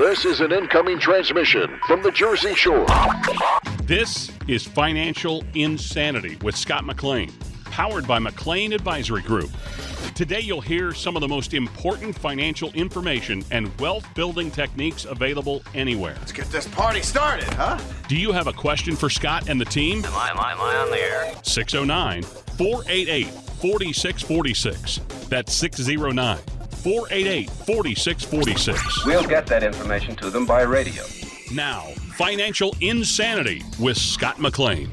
This is an incoming transmission from the Jersey Shore. This is Financial Insanity with Scott McLean, powered by McLean Advisory Group. Today you'll hear some of the most important financial information and wealth-building techniques available anywhere. Let's get this party started, huh? Do you have a question for Scott and the team? Am I on the air? 609-488-4646. That's 609-488-4646. We'll get that information to them by radio. Now, Financial Insanity with Scott McLean.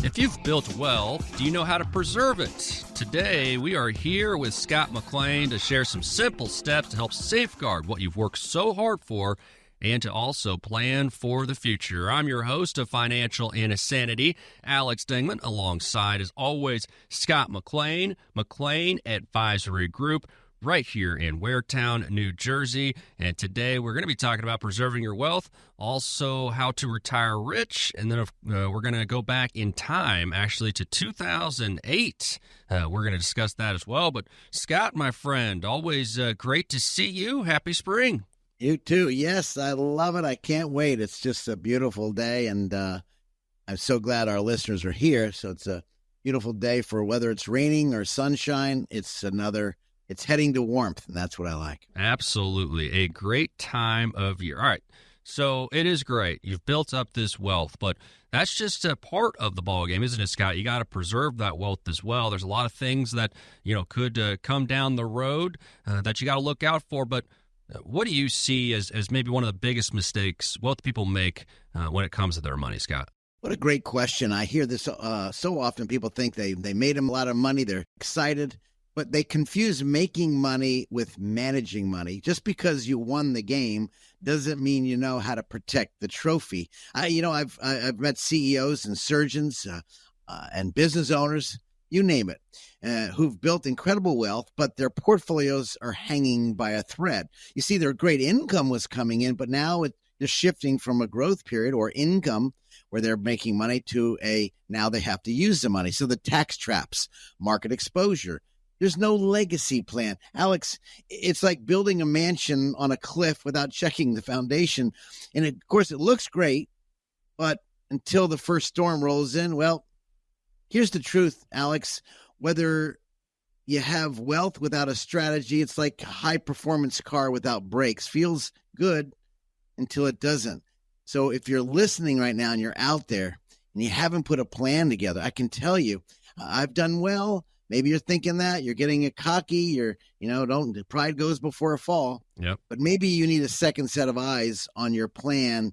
If you've built wealth, do you know how to preserve it? Today, we are here with Scott McLean to share some simple steps to help safeguard what you've worked so hard for and to also plan for the future. I'm your host of Financial Insanity, Alex Dingman, alongside, as always, Scott McLean, McLean Advisory Group, right here in Waretown, New Jersey. And today we're going to be talking about preserving your wealth, also how to retire rich, and then we're going to go back in time, actually, to 2008. We're going to discuss that as well. But Scott, my friend, always great to see you. Happy spring. You too. Yes, I love it. I can't wait. It's just a beautiful day, and I'm so glad our listeners are here. So it's a beautiful day for whether it's raining or sunshine. It's heading to warmth, and that's what I like. Absolutely. A great time of year. All right. So it is great. You've built up this wealth, but that's just a part of the ballgame, isn't it, Scott? You got to preserve that wealth as well. There's a lot of things that, could come down the road that you got to look out for, but what do you see as maybe one of the biggest mistakes wealth people make when it comes to their money, Scott? What a great question. I hear this so often. People think they made them a lot of money. They're excited, but they confuse making money with managing money. Just because you won the game doesn't mean you know how to protect the trophy. I've met CEOs and surgeons and business owners, you name it, who've built incredible wealth, but their portfolios are hanging by a thread. You see, their great income was coming in, but now they're shifting from a growth period or income where they're making money to now they have to use the money. So the tax traps, market exposure. There's no legacy plan. Alex, it's like building a mansion on a cliff without checking the foundation. And of course, it looks great, but until the first storm rolls in, well, here's the truth, Alex. Whether you have wealth without a strategy, it's like a high-performance car without brakes. Feels good until it doesn't. So if you're listening right now and you're out there and you haven't put a plan together, I can tell you, I've done well. Maybe you're thinking that. You're getting cocky. Pride goes before a fall. Yep. But maybe you need a second set of eyes on your plan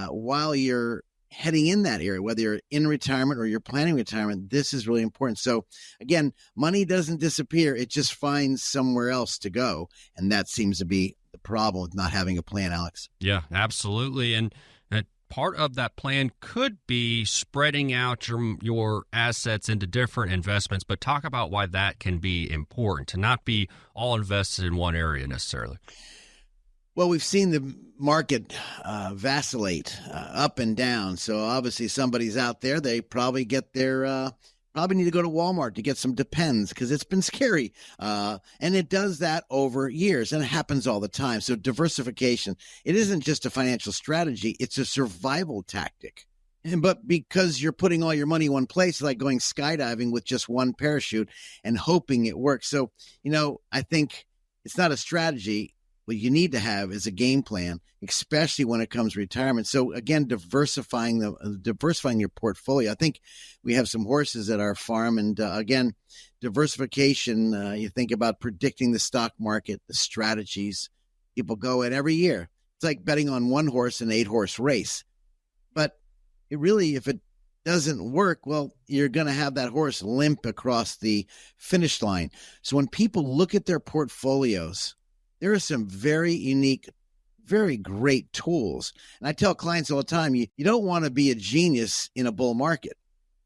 while you're heading in that area, whether you're in retirement or you're planning retirement. This is really important. So again, money doesn't disappear. It just finds somewhere else to go. And that seems to be the problem with not having a plan, Alex. Yeah, absolutely. And part of that plan could be spreading out your assets into different investments, but talk about why that can be important, to not be all invested in one area necessarily. Well, we've seen the market vacillate up and down. So obviously somebody's out there, they probably get their probably need to go to Walmart to get some Depends because it's been scary. And it does that over years, and it happens all the time. So diversification, it isn't just a financial strategy. It's a survival tactic. But because you're putting all your money in one place, like going skydiving with just one parachute and hoping it works. So, I think it's not a strategy. What you need to have is a game plan, especially when it comes to retirement. So again, diversifying your portfolio. I think we have some horses at our farm, and again, diversification. You think about predicting the stock market, the strategies. People go in every year. It's like betting on one horse in an 8-horse race. But if it doesn't work, well, you're going to have that horse limp across the finish line. So when people look at their portfolios, there are some very unique, very great tools. And I tell clients all the time, you don't want to be a genius in a bull market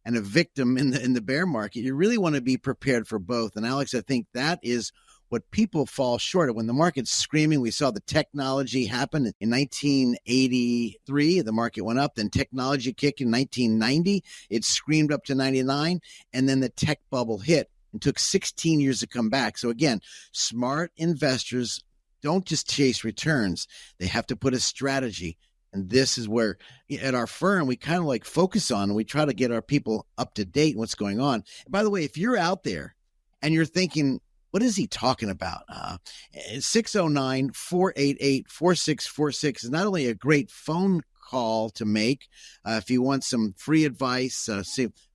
and a victim in the bear market. You really want to be prepared for both. And Alex, I think that is what people fall short of. When the market's screaming, we saw the technology happen in 1983. The market went up. Then technology kicked in 1990. It screamed up to 99. And then the tech bubble hit and took 16 years to come back. So again, smart investors don't just chase returns. They have to put a strategy. And this is where at our firm, we kind of like focus on, and we try to get our people up to date what's going on. And by the way, if you're out there and you're thinking, what is he talking about? 609-488-4646 is not only a great phone call to make if you want some free advice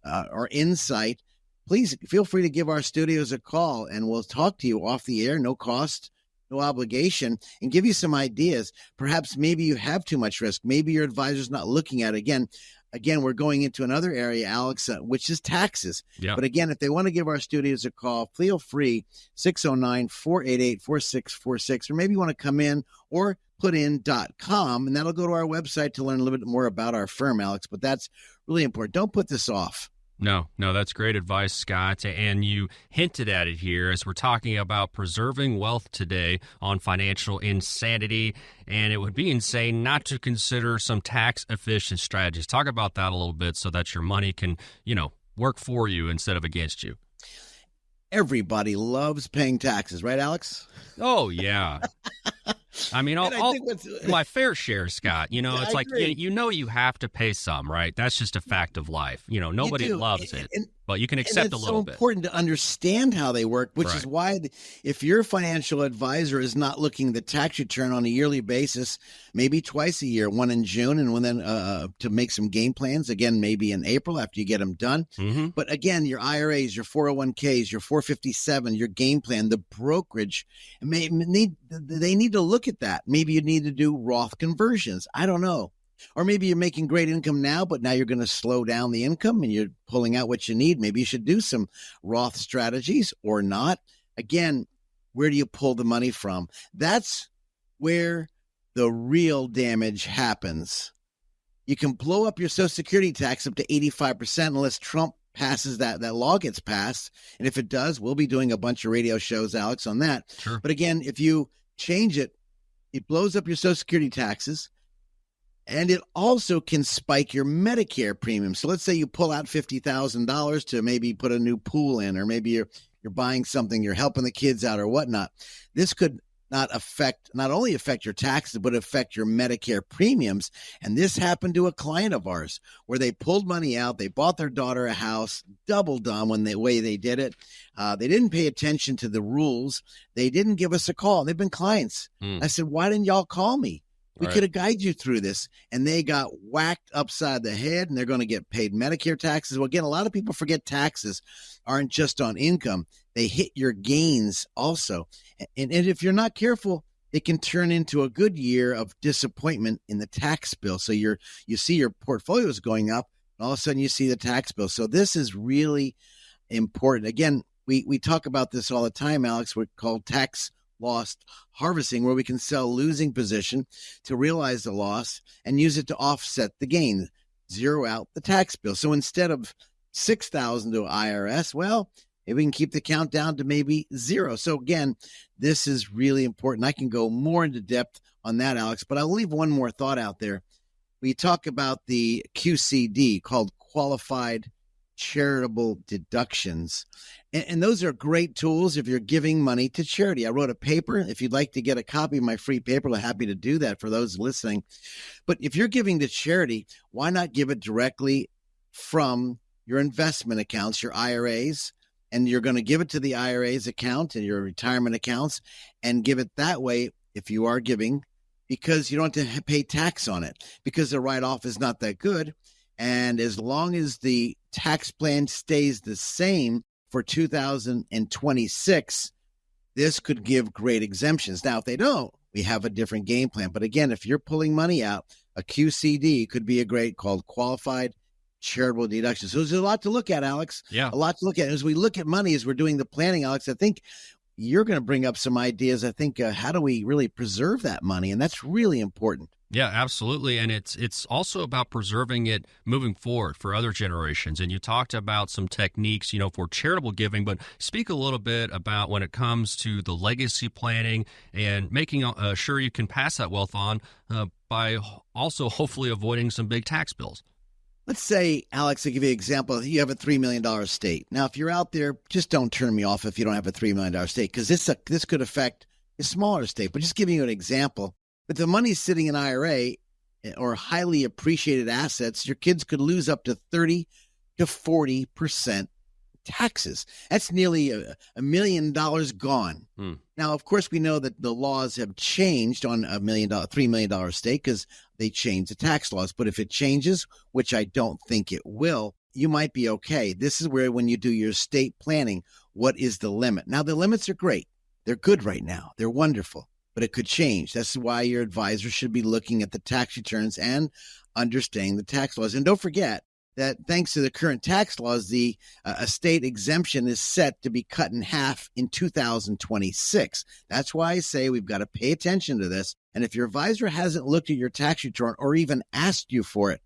or insight, please feel free to give our studios a call, and we'll talk to you off the air, no cost, no obligation, and give you some ideas. Perhaps maybe you have too much risk. Maybe your advisor's not looking at it. Again, we're going into another area, Alex, which is taxes. Yeah. But again, if they want to give our studios a call, feel free, 609-488-4646, or maybe you want to come in or put in .com, and that'll go to our website to learn a little bit more about our firm, Alex. But that's really important. Don't put this off. No, that's great advice, Scott. And you hinted at it here as we're talking about preserving wealth today on Financial Insanity. And it would be insane not to consider some tax-efficient strategies. Talk about that a little bit so that your money can, work for you instead of against you. Everybody loves paying taxes, right, Alex? Oh, yeah. I mean, my fair share, Scott. It's like, you have to pay some, right? That's just a fact of life. Nobody loves it, but you can accept a little bit. It's so important to understand how they work, which is why if your financial advisor is not looking at the tax return on a yearly basis, maybe twice a year, one in June and then to make some game plans, again, maybe in April after you get them done. Mm-hmm. But again, your IRAs, your 401ks, your 457, your game plan, the brokerage, they need to look at that. Maybe you need to do Roth conversions. I don't know. Or maybe you're making great income now, but now you're going to slow down the income and you're pulling out what you need. Maybe you should do some Roth strategies or not. Again, where do you pull the money from? That's where the real damage happens. You can blow up your Social Security tax up to 85% unless Trump passes that law gets passed. And if it does, we'll be doing a bunch of radio shows, Alex, on that. Sure. But again, if you change it, it blows up your Social Security taxes. And it also can spike your Medicare premium. So let's say you pull out $50,000 to maybe put a new pool in, or maybe you're buying something, you're helping the kids out or whatnot. This could not only affect your taxes, but affect your Medicare premiums. And this happened to a client of ours where they pulled money out. They bought their daughter a house, double done when the way they did it. They didn't pay attention to the rules. They didn't give us a call. They've been clients. I said, why didn't y'all call me? We could have guided you through this. And they got whacked upside the head, and they're going to get paid Medicare taxes. Well, again, a lot of people forget taxes aren't just on income. They hit your gains also. And if you're not careful, it can turn into a good year of disappointment in the tax bill. So you see your portfolios going up, and all of a sudden you see the tax bill. So this is really important. Again, we talk about this all the time, Alex. We're called tax loss harvesting, where we can sell losing position to realize the loss and use it to offset the gain, zero out the tax bill. So instead of $6,000 to IRS, well, maybe we can keep the count down to maybe zero. So again, this is really important. I can go more into depth on that, Alex, but I'll leave one more thought out there. We talk about the QCD, called qualified charitable deductions. And those are great tools if you're giving money to charity. I wrote a paper. If you'd like to get a copy of my free paper, I'm happy to do that for those listening. But if you're giving to charity, why not give it directly from your investment accounts, your IRAs, and you're going to give it to the IRAs account and your retirement accounts and give it that way if you are giving, because you don't have to pay tax on it because the write-off is not that good. And as long as the tax plan stays the same for 2026, this could give great exemptions. Now, if they don't, we have a different game plan. But again, if you're pulling money out, a QCD could be a great called qualified charitable deduction. So there's a lot to look at, Alex. Yeah. A lot to look at. As we look at money, as we're doing the planning, Alex, I think you're going to bring up some ideas. I think, how do we really preserve that money? And that's really important. Yeah, absolutely. And it's also about preserving it moving forward for other generations. And you talked about some techniques, for charitable giving, but speak a little bit about when it comes to the legacy planning and making sure you can pass that wealth on by also hopefully avoiding some big tax bills. Let's say, Alex, to give you an example, you have a $3 million estate. Now, if you're out there, just don't turn me off if you don't have a $3 million estate, because this could affect a smaller estate. But just giving you an example, if the money's sitting in IRA or highly appreciated assets, your kids could lose up to 30 to 40% taxes. That's nearly $1 million gone. Now, of course, we know that the laws have changed on $3 million estate because they changed the tax laws. But if it changes, which I don't think it will, you might be okay. This is where, when you do your estate planning, what is the limit? Now, the limits are great. They're good right now. They're wonderful, but it could change. That's why your advisor should be looking at the tax returns and understanding the tax laws. And don't forget that thanks to the current tax laws, the estate exemption is set to be cut in half in 2026. That's why I say we've got to pay attention to this. And if your advisor hasn't looked at your tax return or even asked you for it,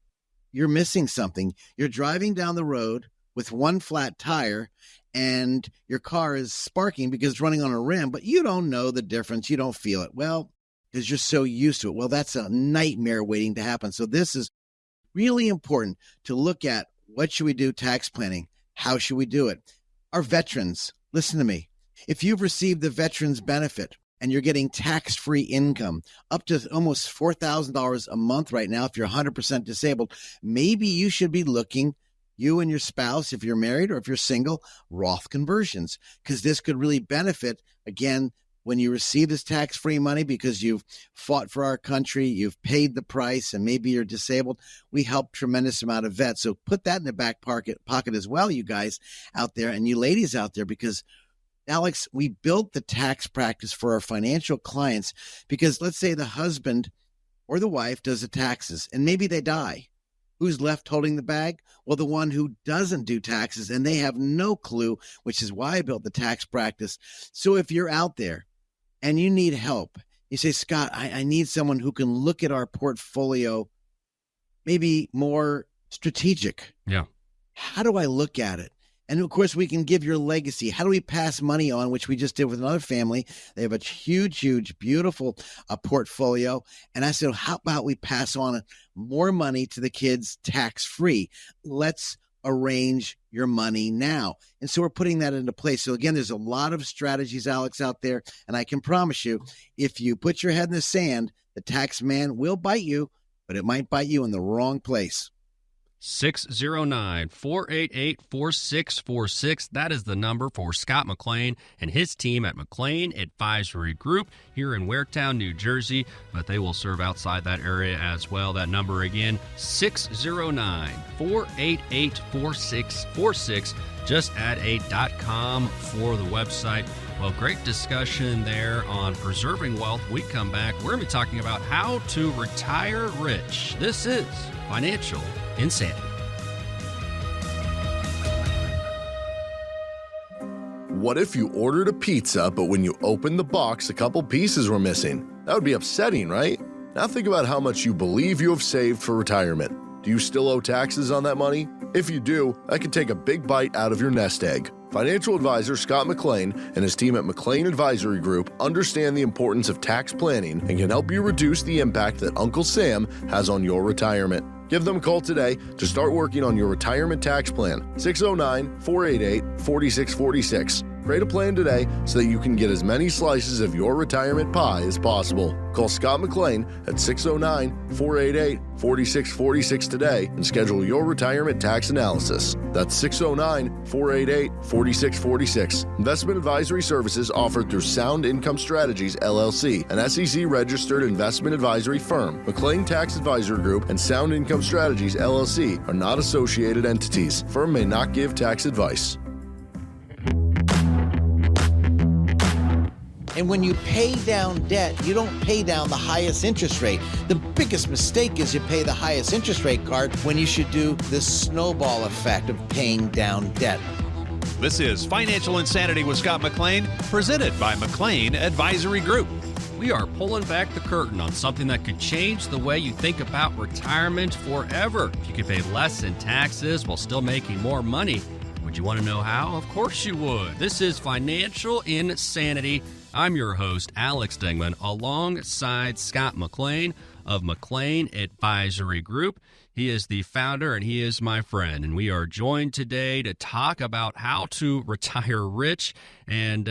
you're missing something. You're driving down the road with one flat tire and your car is sparking because it's running on a rim, but you don't know the difference. You don't feel it. Well, because you're so used to it. Well, that's a nightmare waiting to happen. So this is really important to look at. What should we do tax planning? How should we do it? Our veterans, listen to me. If you've received the veterans benefit and you're getting tax-free income up to almost $4,000 a month right now, if you're 100% disabled, maybe you should be looking, you and your spouse, if you're married or if you're single, Roth conversions, because this could really benefit, again, when you receive this tax-free money because you've fought for our country, you've paid the price, and maybe you're disabled. We help tremendous amount of vets. So put that in the back pocket as well, you guys out there and you ladies out there, because Alex, we built the tax practice for our financial clients because let's say the husband or the wife does the taxes and maybe they die. Who's left holding the bag? Well, the one who doesn't do taxes, and they have no clue, which is why I built the tax practice. So if you're out there and you need help, you say, Scott, I need someone who can look at our portfolio, maybe more strategic. Yeah. How do I look at it? And of course, we can give your legacy. How do we pass money on, which we just did with another family? They have a huge, beautiful portfolio. And I said, how about we pass on more money to the kids tax-free? Let's arrange your money now. And so we're putting that into place. So again, there's a lot of strategies, Alex, out there. And I can promise you, if you put your head in the sand, the tax man will bite you, but it might bite you in the wrong place. 609-488-4646. That is the number for Scott McLean and his team at McLean Advisory Group here in Waretown, New Jersey, but they will serve outside that area as well. That number again, 609-488-4646. Just add a .com for the website. Well, great discussion there on preserving wealth. We come back, we're going to be talking about how to retire rich. This is Financial Insanity. What if you ordered a pizza, but when you opened the box, a couple pieces were missing? That would be upsetting, right? Now think about how much you believe you have saved for retirement. Do you still owe taxes on that money? If you do, that could take a big bite out of your nest egg. Financial advisor Scott McLean and his team at McLean Advisory Group understand the importance of tax planning and can help you reduce the impact that Uncle Sam has on your retirement. Give them a call today to start working on your retirement tax plan. 609-488-4646. Create a plan today so that you can get as many slices of your retirement pie as possible. Call Scott McLean at 609-488-4646 today and schedule your retirement tax analysis. That's 609-488-4646. Investment advisory services offered through Sound Income Strategies, LLC, an SEC-registered investment advisory firm. McLean Tax Advisory Group and Sound Income Strategies, LLC are not associated entities. Firm may not give tax advice. And when you pay down debt, you don't pay down the highest interest rate. The biggest mistake is you pay the highest interest rate card when you should do the snowball effect of paying down debt. This is Financial Insanity with Scott McLean, presented by McLean Advisory Group. We are pulling back the curtain on something that could change the way you think about retirement forever. If you could pay less in taxes while still making more money, would you want to know how? Of course you would. This is Financial Insanity. I'm your host, Alex Dingman, alongside Scott McLean of McLean Advisory Group. He is the founder and he is my friend. And we are joined today to talk about how to retire rich. And,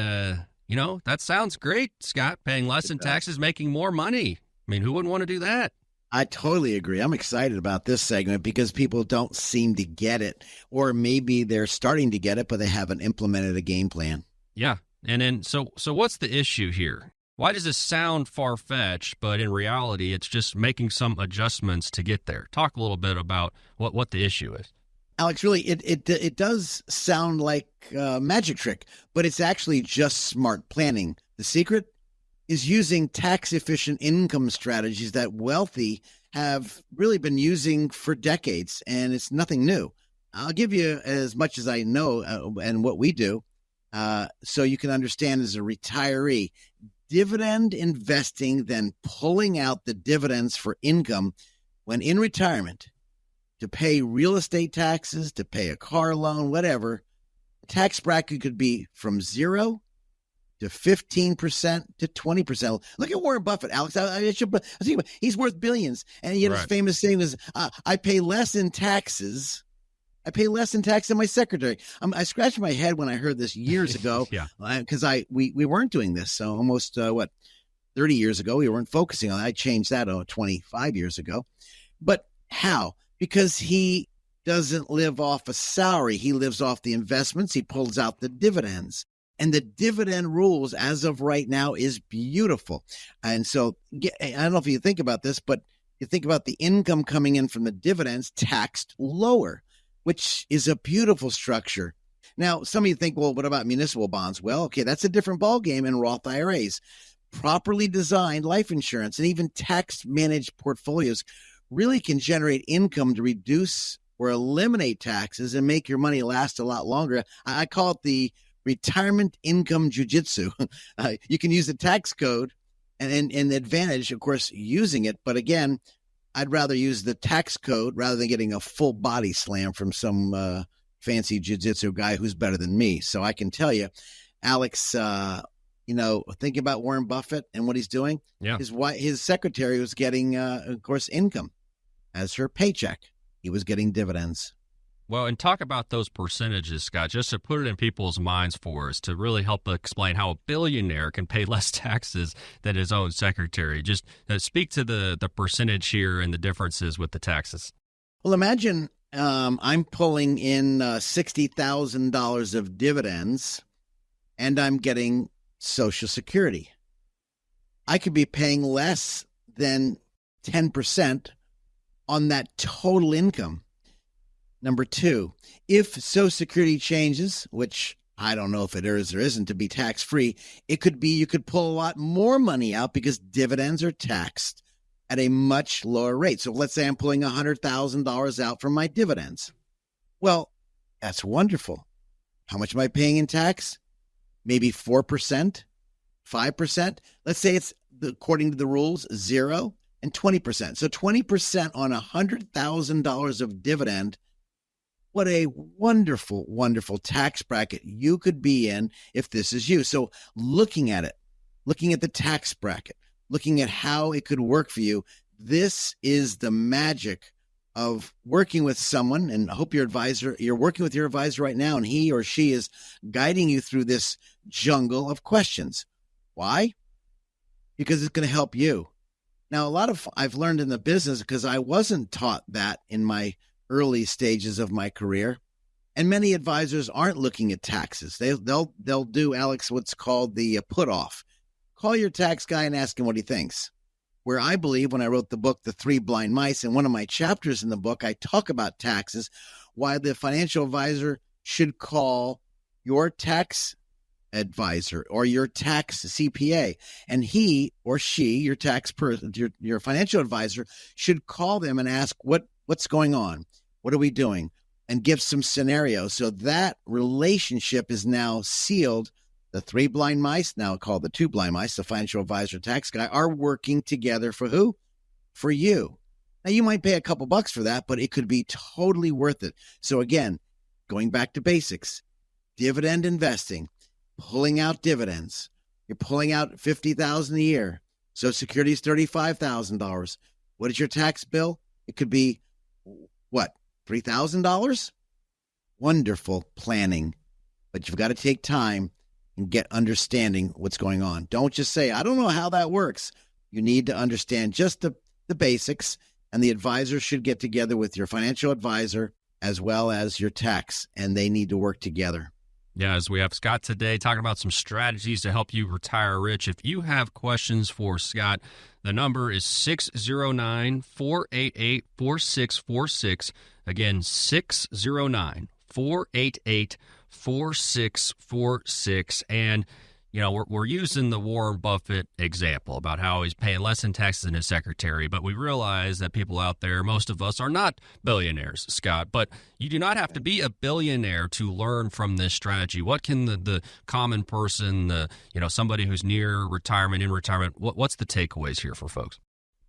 That sounds great, Scott. Paying less in taxes, making more money. I mean, who wouldn't want to do that? I totally agree. I'm excited about this segment because people don't seem to get it, or maybe they're starting to get it, but they haven't implemented a game plan. Yeah. And then, so what's the issue here? Why does this sound far-fetched, but in reality, it's just making some adjustments to get there? Talk a little bit about what the issue is. Alex, really, it does sound like a magic trick, but it's actually just smart planning. The secret is using tax-efficient income strategies that wealthy have really been using for decades, and it's nothing new. I'll give you as much as I know and what we do so you can understand as a retiree. Dividend investing, then pulling out the dividends for income when in retirement to pay real estate taxes, to pay a car loan, whatever. The tax bracket could be from 0 to 15% to 20%. Look at Warren Buffett, Alex. He's worth billions. And he had his famous saying is, I pay less in taxes. I pay less in tax than my secretary. I scratched my head when I heard this years ago. Because we weren't doing this. So almost, 30 years ago, we weren't focusing on it. I changed that 25 years ago. But how? Because he doesn't live off a salary. He lives off the investments. He pulls out the dividends. And the dividend rules as of right now is beautiful. And so I don't know if you think about this, but you think about the income coming in from the dividends taxed lower, which is a beautiful structure. Now, some of you think, well, what about municipal bonds? Well, okay, that's a different ballgame in Roth IRAs. Properly designed life insurance and even tax-managed portfolios really can generate income to reduce or eliminate taxes and make your money last a lot longer. I call it the retirement income jujitsu. You can use the tax code and the advantage, of course, using it. But again, I'd rather use the tax code rather than getting a full body slam from some fancy jiu-jitsu guy who's better than me. So I can tell you, Alex, think about Warren Buffett and what he's doing. Yeah. His secretary was getting, of course, income as her paycheck. He was getting dividends. Well, and talk about those percentages, Scott, just to put it in people's minds for us, to really help explain how a billionaire can pay less taxes than his own secretary. Just speak to the percentage here and the differences with the taxes. Well, imagine I'm pulling in $60,000 of dividends, and I'm getting Social Security. I could be paying less than 10% on that total income. Number two, if Social Security changes, which I don't know if it is or isn't to be tax-free, it could be you could pull a lot more money out because dividends are taxed at a much lower rate. So let's say I'm pulling $100,000 out from my dividends. Well, that's wonderful. How much am I paying in tax? Maybe 4%, 5%. Let's say it's, according to the rules, 0 and 20%. So 20% on $100,000 of dividend. What a wonderful, wonderful tax bracket you could be in if this is you. So looking at it, looking at the tax bracket, looking at how it could work for you, this is the magic of working with someone. And I hope you're working with your advisor right now, and he or she is guiding you through this jungle of questions. Why? Because it's going to help you. Now, I've learned in the business because I wasn't taught that in my early stages of my career. And many advisors aren't looking at taxes. They'll do, Alex, what's called the put off. Call your tax guy and ask him what he thinks. Where I believe when I wrote the book, The Three Blind Mice, in one of my chapters in the book, I talk about taxes, why the financial advisor should call your tax advisor or your tax CPA, and he or she, your tax person, your financial advisor, should call them and ask what's going on, what are we doing, and give some scenarios. So that relationship is now sealed. The three blind mice, now called the two blind mice, the financial advisor, tax guy, are working together for who? For you. Now, you might pay a couple bucks for that, but it could be totally worth it. So again, going back to basics, dividend investing, pulling out dividends. You're pulling out $50,000 a year. Social Security is $35,000. What is your tax bill? It could be, what, $3,000? Wonderful planning, but you've got to take time. and get understanding what's going on. Don't just say, I don't know how that works. You need to understand just the basics, and the advisor should get together with your financial advisor as well as your tax, and they need to work together. Yeah, as we have Scott today talking about some strategies to help you retire rich. If you have questions for Scott, the number is 609-488-4646. Again, 609-488-4646. And, we're using the Warren Buffett example about how he's paying less in taxes than his secretary, but we realize that people out there, most of us are not billionaires, Scott, but you do not have to be a billionaire to learn from this strategy. What can the common person, somebody who's near retirement, in retirement, what's the takeaways here for folks?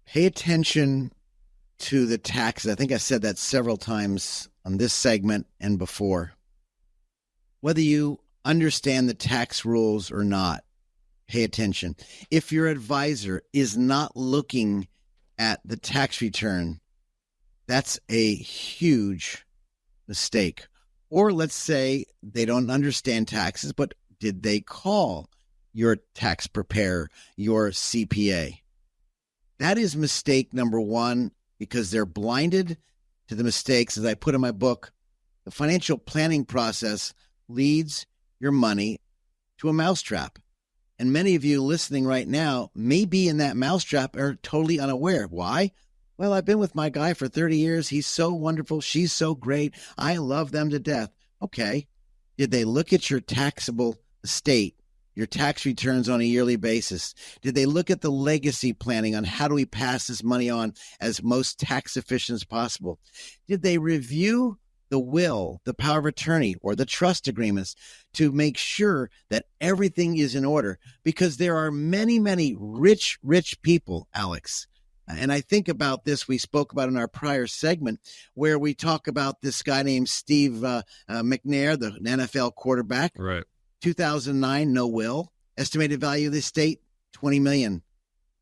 Pay attention to the taxes. I think I said that several times on this segment and before. Whether you understand the tax rules or not, pay attention. If your advisor is not looking at the tax return, that's a huge mistake. Or let's say they don't understand taxes, but did they call your tax preparer, your CPA? That is mistake number one, because they're blinded to the mistakes. As I put in my book, the financial planning process leads your money to a mousetrap. And many of you listening right now may be in that mousetrap or totally unaware. Why? Well, I've been with my guy for 30 years. He's so wonderful. She's so great. I love them to death. Okay. Did they look at your taxable estate, your tax returns on a yearly basis? Did they look at the legacy planning on how do we pass this money on as most tax efficient as possible? Did they review the will, the power of attorney, or the trust agreements to make sure that everything is in order? Because there are many, many rich people, Alex. And I think about this, we spoke about in our prior segment, where we talk about this guy named Steve McNair, the NFL quarterback. Right. 2009, no will. Estimated value of the estate, $20 million.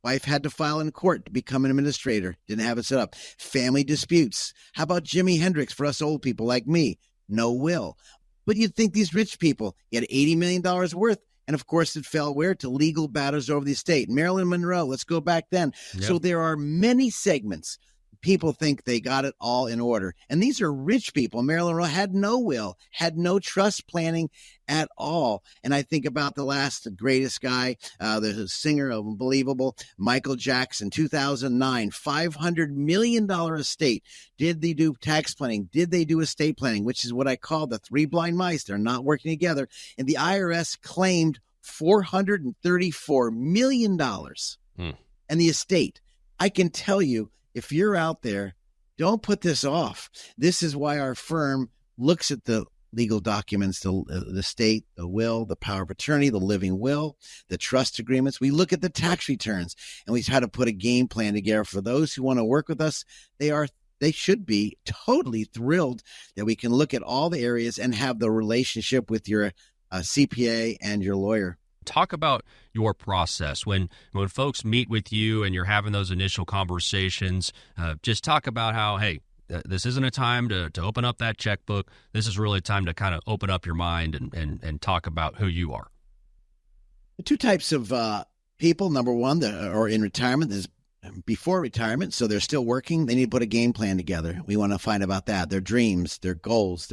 Wife had to file in court to become an administrator. Didn't have it set up. Family disputes. How about Jimi Hendrix for us old people like me? No will. But you'd think these rich people, he had $80 million worth. And of course, it fell where? To legal battles over the estate. Marilyn Monroe, let's go back then. Yep. So there are many segments. People think they got it all in order. And these are rich people. Marilyn Monroe had no will, had no trust planning at all. And I think about the greatest guy, the singer of Unbelievable, Michael Jackson, 2009, $500 million estate. Did they do tax planning? Did they do estate planning, which is what I call the three blind mice? They're not working together. And the IRS claimed $434 million. And the estate, I can tell you, if you're out there, don't put this off. This is why our firm looks at the legal documents, the estate, the will, the power of attorney, the living will, the trust agreements. We look at the tax returns, and we try to put a game plan together for those who want to work with us. They should be totally thrilled that we can look at all the areas and have the relationship with your CPA and your lawyer. Talk about your process when folks meet with you and you're having those initial conversations. Just talk about how, hey, this isn't a time to open up that checkbook. This is really a time to kind of open up your mind and talk about who you are. The two types of people, number one, are in retirement. There's before retirement, so they're still working. They need to put a game plan together. We want to find about that, their dreams, their goals,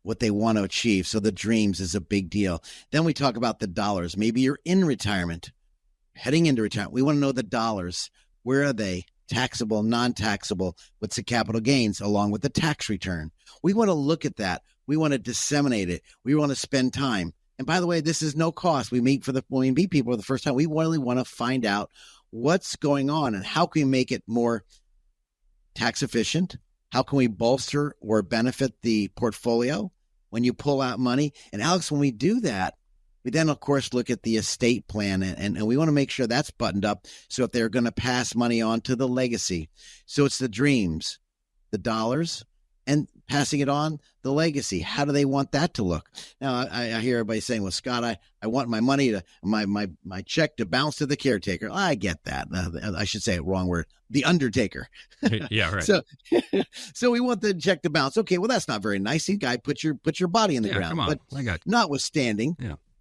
what they want to achieve. So the dreams is a big deal. Then we talk about the dollars. Maybe you're in retirement, heading into retirement. We want to know the dollars. Where are they? Taxable, non-taxable? What's the capital gains along with the tax return? We want to look at that. We want to disseminate it. We want to spend time. And by the way, this is no cost. When we meet people for the first time, we really want to find out what's going on and how can we make it more tax efficient? How can we bolster or benefit the portfolio when you pull out money? And Alex, when we do that, we then, of course, look at the estate plan, and we want to make sure that's buttoned up. So if they're going to pass money on to the legacy. So it's the dreams, the dollars, and passing it on, the legacy. How do they want that to look? Now, I hear everybody saying, well, Scott, I want my money to, my check to bounce to the caretaker. I get that. I should say it wrong word. The undertaker. Yeah, right. So we want the check to bounce. Okay, well, that's not very nice. You guy, put your body in the ground. Come on. But notwithstanding,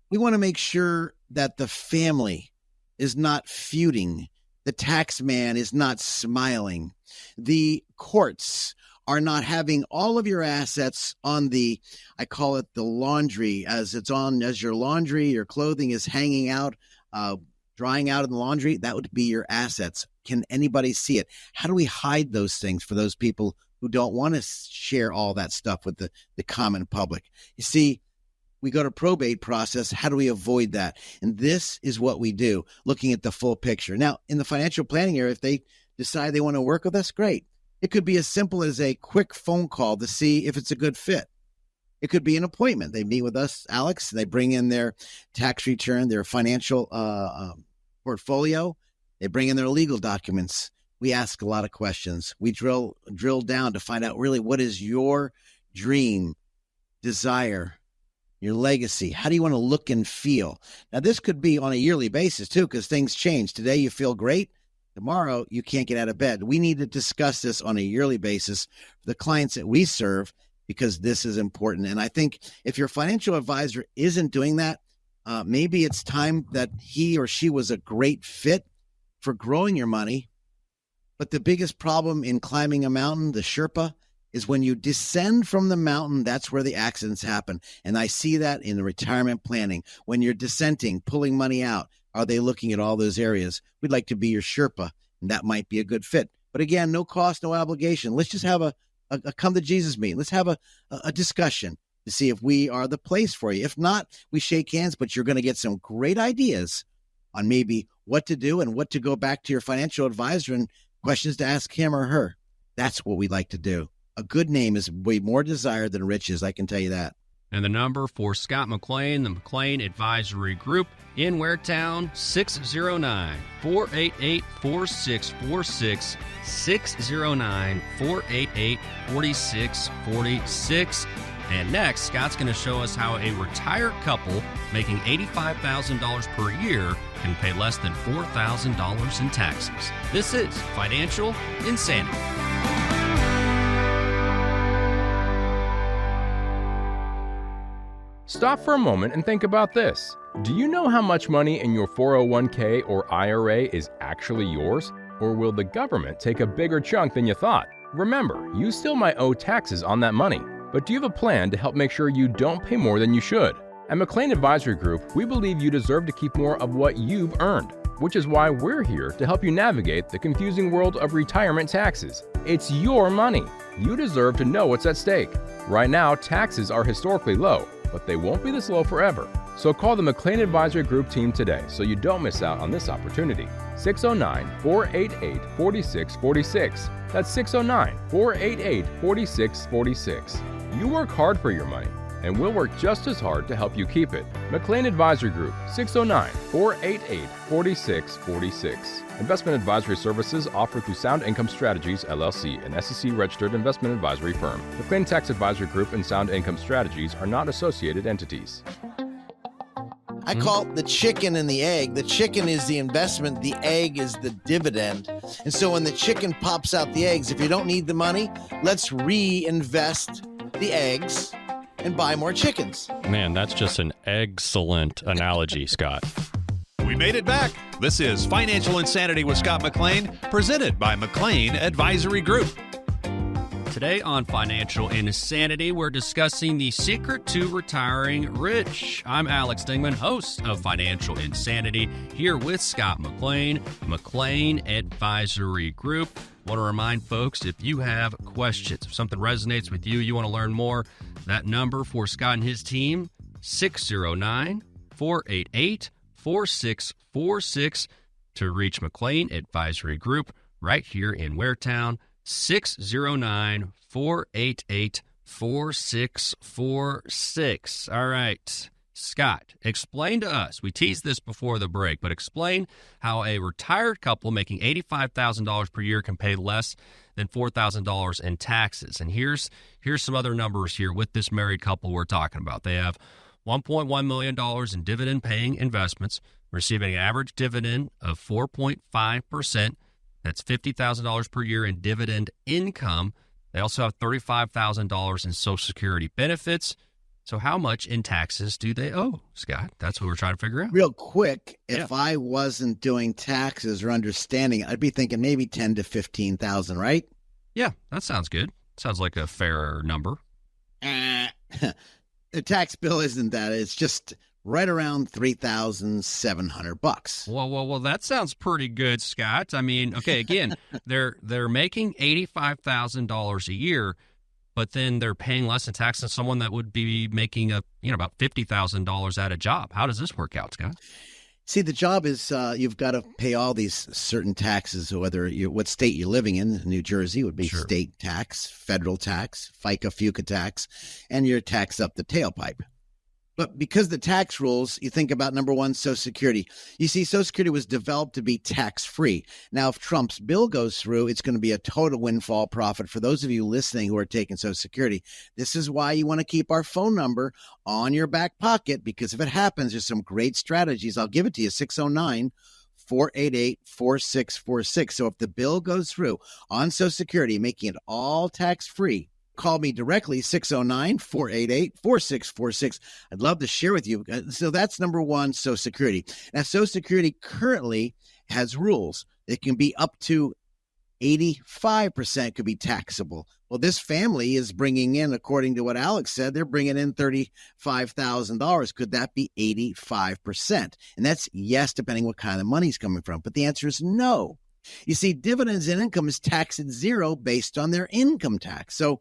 We want to make sure that the family is not feuding. The tax man is not smiling. The courts are not having all of your assets on the, I call it the laundry, as your laundry, your clothing is hanging out, drying out in the laundry. That would be your assets. Can anybody see it? How do we hide those things for those people who don't want to share all that stuff with the common public? You see, we go to probate process. How do we avoid that? And this is what we do, looking at the full picture. Now, in the financial planning area, if they decide they want to work with us, great. It could be as simple as a quick phone call to see if it's a good fit. It could be an appointment. They meet with us, Alex. They bring in their tax return, their financial portfolio. They bring in their legal documents. We ask a lot of questions. We drill down to find out really what is your dream, desire, your legacy. How do you want to look and feel? Now, this could be on a yearly basis, too, because things change. Today, you feel great. Tomorrow, you can't get out of bed. We need to discuss this on a yearly basis for the clients that we serve, because this is important. And I think if your financial advisor isn't doing that, maybe it's time that he or she was a great fit for growing your money. But the biggest problem in climbing a mountain, the Sherpa, is when you descend from the mountain, that's where the accidents happen. And I see that in the retirement planning. When you're descending, pulling money out, are they looking at all those areas? We'd like to be your Sherpa, and that might be a good fit. But again, no cost, no obligation. Let's just have a come to Jesus meeting. Let's have a discussion to see if we are the place for you. If not, we shake hands, but you're going to get some great ideas on maybe what to do and what to go back to your financial advisor and questions to ask him or her. That's what we like to do. A good name is way more desired than riches, I can tell you that. And the number for Scott McLean, the McLean Advisory Group in Waretown, 609-488-4646, 609-488-4646. And next, Scott's going to show us how a retired couple making $85,000 per year can pay less than $4,000 in taxes. This is Financial Insanity. Stop for a moment and think about this. Do you know how much money in your 401k or IRA is actually yours? Or will the government take a bigger chunk than you thought? Remember, you still might owe taxes on that money, but do you have a plan to help make sure you don't pay more than you should? At McLean Advisory Group, we believe you deserve to keep more of what you've earned, which is why we're here to help you navigate the confusing world of retirement taxes. It's your money. You deserve to know what's at stake. Right now, taxes are historically low, but they won't be this low forever. So call the McLean Advisory Group team today so you don't miss out on this opportunity. 609-488-4646. That's 609-488-4646. You work hard for your money, and we'll work just as hard to help you keep it. McLean Advisory Group, 609-488-4646. Investment advisory services offered through Sound Income Strategies, LLC, an SEC-registered investment advisory firm. McLean Tax Advisory Group and Sound Income Strategies are not associated entities. I call it the chicken and the egg. The chicken is the investment. The egg is the dividend. And so when the chicken pops out the eggs, if you don't need the money, let's reinvest the eggs and buy more chickens. Man, that's just an excellent analogy, Scott. We made it back. This is Financial Insanity with Scott McLean, presented by McLean Advisory Group. Today on Financial Insanity, we're discussing the secret to retiring rich. I'm Alex Dingman, host of Financial Insanity, here with Scott McLean, McLean Advisory Group. Want to remind folks, if you have questions, if something resonates with you, you want to learn more, that number for Scott and his team, 609-488-4646 to reach McLean Advisory Group right here in Waretown, 609-488-4646. All right, Scott, explain to us, we teased this before the break, but explain how a retired couple making $85,000 per year can pay less than $4,000 in taxes. And here's some other numbers here with this married couple we're talking about. They have $1.1 million in dividend-paying investments, receiving an average dividend of 4.5%. That's $50,000 per year in dividend income. They also have $35,000 in Social Security benefits, So how much in taxes do they owe, Scott? That's what we're trying to figure out. Real quick, if I wasn't doing taxes or understanding, I'd be thinking maybe 10 to 15,000, right? Yeah, that sounds good. Sounds like a fair number. The tax bill isn't that. It's just right around $3,700. Well, that sounds pretty good, Scott. I mean, okay, again, they're making $85,000 a year, but then they're paying less in tax than someone that would be making about $50,000 at a job. How does this work out, Scott? See, the job is you've got to pay all these certain taxes, whether what state you're living in. New Jersey would be state tax, federal tax, FICA, FUCA tax, and your tax up the tailpipe. But because the tax rules, you think about number one, Social Security. You see, Social Security was developed to be tax-free. Now, if Trump's bill goes through, it's going to be a total windfall profit for those of you listening who are taking Social Security. This is why you want to keep our phone number on your back pocket, because if it happens, there's some great strategies. I'll give it to you, 609-488-4646. So if the bill goes through on Social Security, making it all tax-free, call me directly, 609-488-4646. I'd love to share with you. So that's number one, Social Security. Now, Social Security currently has rules. It can be up to 85% could be taxable. Well, this family is bringing in, according to what Alex said, they're bringing in $35,000. Could that be 85%? And that's yes, depending what kind of money's coming from. But the answer is no. You see, dividends and income is taxed at zero based on their income tax. So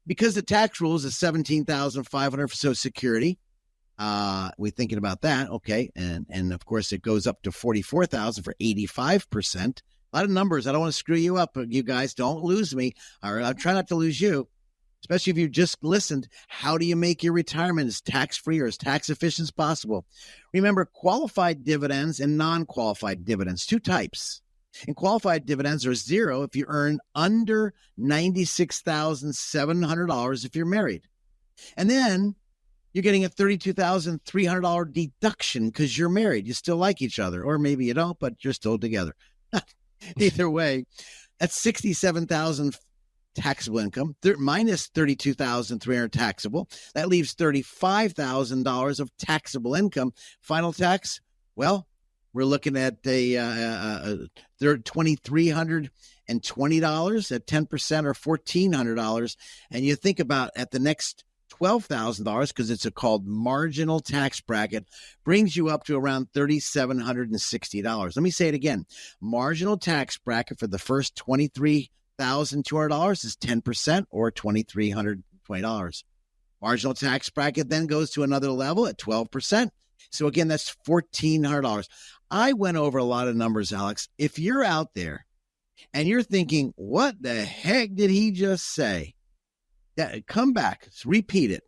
because the tax rules is $17,500 for Social Security, we're thinking about that. Okay. And of course it goes up to $44,000 for 85%. A lot of numbers. I don't want to screw you up, but you guys don't lose me. I'll try not to lose you, especially if you just listened. How do you make your retirement as tax-free or as tax efficient as possible? Remember, qualified dividends and non-qualified dividends, two types. And qualified dividends are zero if you earn under $96,700 if you're married. And then you're getting a $32,300 deduction because you're married. You still like each other, or maybe you don't, but you're still together. Either way, that's $67,000 taxable income minus $32,300 taxable. That leaves $35,000 of taxable income. Final tax, well, we're looking at $2,320 at 10% or $1,400. And you think about at the next $12,000, because it's called marginal tax bracket, brings you up to around $3,760. Let me say it again. Marginal tax bracket for the first $23,200 is 10% or $2,320. Marginal tax bracket then goes to another level at 12%. So again, that's $1,400. I went over a lot of numbers, Alex. If you're out there and you're thinking, what the heck did he just say? Come back, repeat it.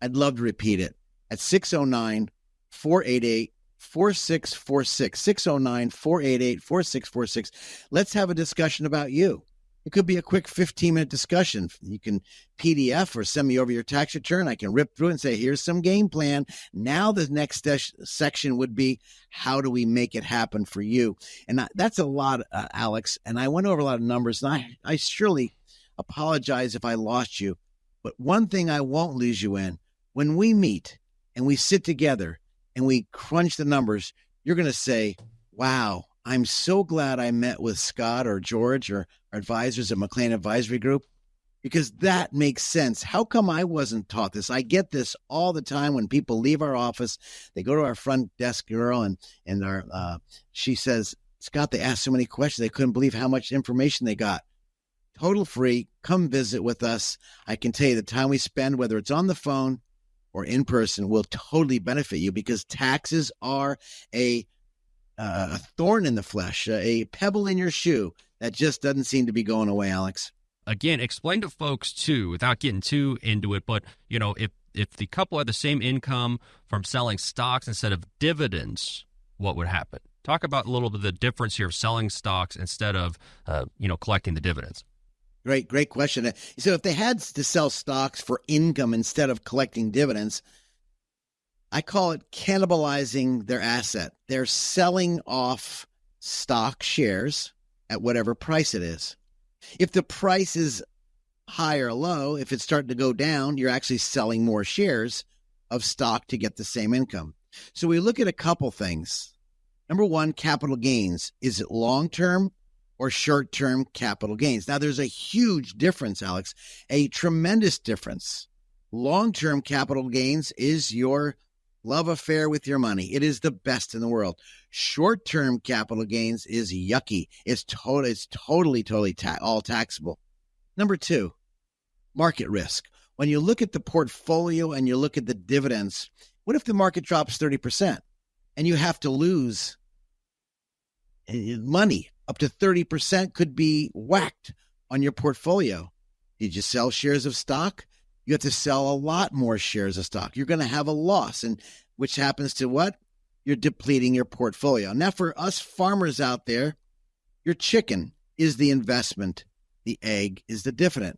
I'd love to repeat it at 609-488-4646, 609-488-4646. Let's have a discussion about you. It could be a quick 15-minute discussion. You can PDF or send me over your tax return. I can rip through it and say, here's some game plan. Now the next section would be, how do we make it happen for you? And that's a lot, Alex. And I went over a lot of numbers, and I surely apologize if I lost you. But one thing I won't lose you in, when we meet and we sit together and we crunch the numbers, you're going to say, wow, I'm so glad I met with Scott or George or our advisors at McLean Advisory Group, because that makes sense. How come I wasn't taught this? I get this all the time when people leave our office. They go to our front desk girl and she says, Scott, they asked so many questions. They couldn't believe how much information they got. Total free. Come visit with us. I can tell you the time we spend, whether it's on the phone or in person, will totally benefit you, because taxes are a thorn in the flesh, a pebble in your shoe that just doesn't seem to be going away, Alex. Again, explain to folks too, without getting too into it, but if the couple had the same income from selling stocks instead of dividends, what would happen? Talk about a little bit of the difference here of selling stocks instead of collecting the dividends. Great question. So if they had to sell stocks for income instead of collecting dividends, I call it cannibalizing their asset. They're selling off stock shares at whatever price it is. If the price is high or low, if it's starting to go down, you're actually selling more shares of stock to get the same income. So we look at a couple things. Number one, capital gains. Is it long-term or short-term capital gains? Now, there's a huge difference, Alex, a tremendous difference. Long-term capital gains is your love affair with your money. It is the best in the world. Short-term capital gains is yucky. It's totally all taxable. Number two, market risk. When you look at the portfolio and you look at the dividends, what if the market drops 30% and you have to lose money? Up to 30% could be whacked on your portfolio. Did you sell shares of stock? You have to sell a lot more shares of stock. You're going to have a loss, and which happens to what? You're depleting your portfolio. Now, for us farmers out there, your chicken is the investment. The egg is the dividend.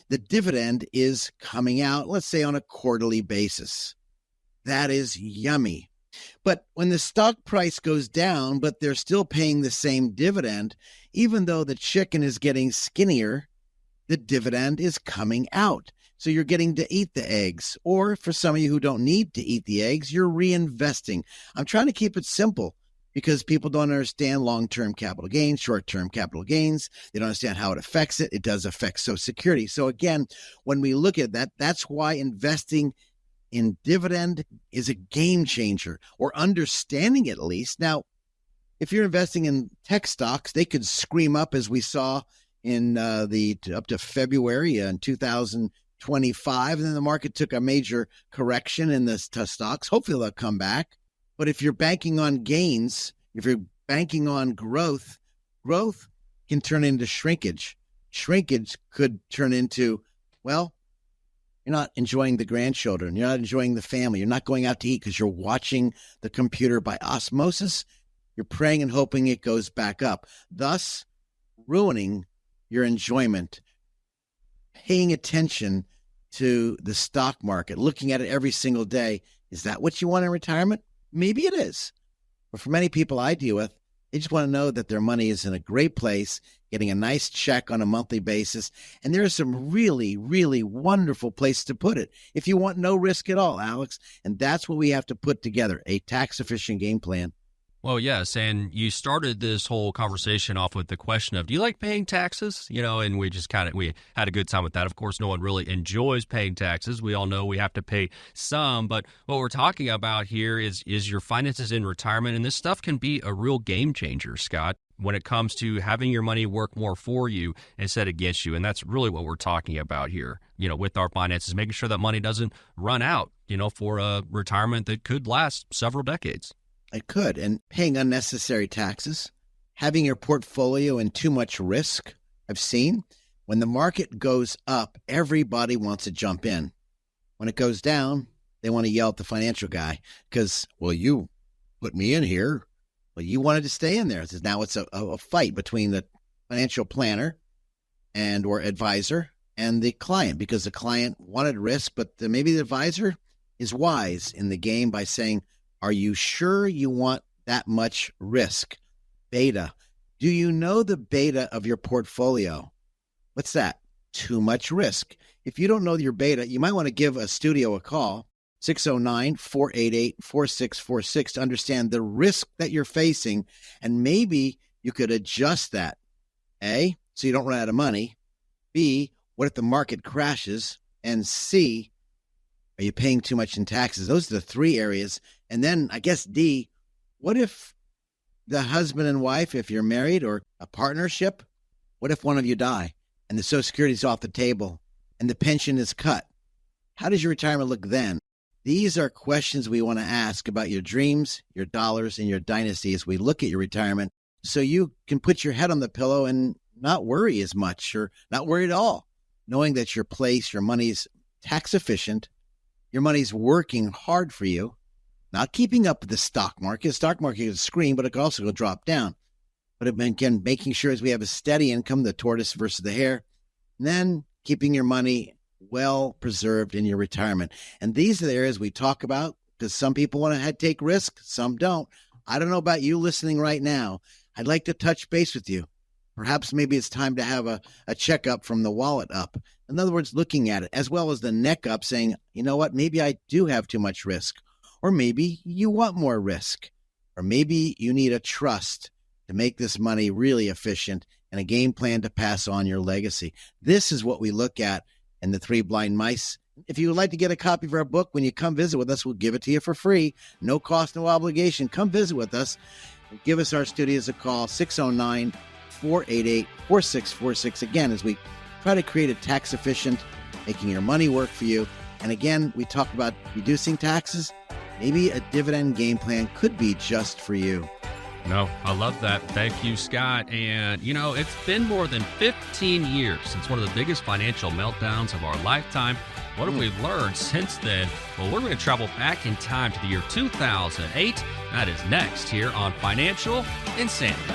The dividend is coming out, let's say, on a quarterly basis. That is yummy. But when the stock price goes down, but they're still paying the same dividend, even though the chicken is getting skinnier, the dividend is coming out. So you're getting to eat the eggs. Or for some of you who don't need to eat the eggs, you're reinvesting. I'm trying to keep it simple because people don't understand long-term capital gains, short-term capital gains. They don't understand how it affects it. It does affect Social Security. So again, when we look at that, that's why investing in dividend is a game changer, or understanding it at least. Now, if you're investing in tech stocks, they could scream up, as we saw in up to February in 2025, and then the market took a major correction in the stocks. Hopefully they'll come back. But if you're banking on gains, if you're banking on growth, growth can turn into shrinkage. Shrinkage could turn into, well, you're not enjoying the grandchildren. You're not enjoying the family. You're not going out to eat because you're watching the computer by osmosis. You're praying and hoping it goes back up, thus ruining your enjoyment. Paying attention to the stock market, looking at it every single day. Is that what you want in retirement? Maybe it is. But for many people I deal with, they just want to know that their money is in a great place, getting a nice check on a monthly basis. And there are some really, really wonderful places to put it if you want no risk at all, Alex. And that's what we have to put together, a tax-efficient game plan. Well, yes, and you started this whole conversation off with the question of, do you like paying taxes? And we just we had a good time with that. Of course, no one really enjoys paying taxes. We all know we have to pay some, but what we're talking about here is your finances in retirement, and this stuff can be a real game changer, Scott, when it comes to having your money work more for you instead against you, and that's really what we're talking about here, with our finances, making sure that money doesn't run out, for a retirement that could last several decades. It could. And paying unnecessary taxes, having your portfolio in too much risk. I've seen when the market goes up, everybody wants to jump in. When it goes down, they want to yell at the financial guy because, well, you put me in here. Well, you wanted to stay in there. Now it's a fight between the financial planner and or advisor and the client, because the client wanted risk, but maybe the advisor is wise in the game by saying, are you sure you want that much risk? Beta. Do you know the beta of your portfolio? What's that? Too much risk. If you don't know your beta, you might want to give a studio a call, 609-488-4646, to understand the risk that you're facing, and maybe you could adjust that. A, so you don't run out of money. B, what if the market crashes? And C, are you paying too much in taxes? Those are the three areas. And then I guess D, what if the husband and wife, if you're married or a partnership, what if one of you die and the Social Security is off the table and the pension is cut? How does your retirement look then? These are questions we want to ask about your dreams, your dollars, and your dynasty as we look at your retirement, so you can put your head on the pillow and not worry as much, or not worry at all, knowing that your place, your money's tax efficient, your money's working hard for you, not keeping up with the stock market. The stock market can scream, but it can also go drop down. But again, making sure as we have a steady income, the tortoise versus the hare, and then keeping your money well preserved in your retirement. And these are the areas we talk about, because some people want to take risk, some don't. I don't know about you listening right now. I'd like to touch base with you. Perhaps maybe it's time to have a checkup from the wallet up. In other words, looking at it as well as the neck up, saying, you know what, maybe I do have too much risk. Or maybe you want more risk. Or maybe you need a trust to make this money really efficient and a game plan to pass on your legacy. This is what we look at in The Three Blind Mice. If you would like to get a copy of our book, when you come visit with us, we'll give it to you for free. No cost, no obligation. Come visit with us. Give us our studios a call, 609-488-4646. Again, as we try to create a tax efficient, making your money work for you. And again, we talk about reducing taxes. Maybe a dividend game plan could be just for you. No, I love that. Thank you, Scott. And, it's been more than 15 years since one of the biggest financial meltdowns of our lifetime. What have we learned since then? Well, we're going to travel back in time to the year 2008. That is next here on Financial Insanity.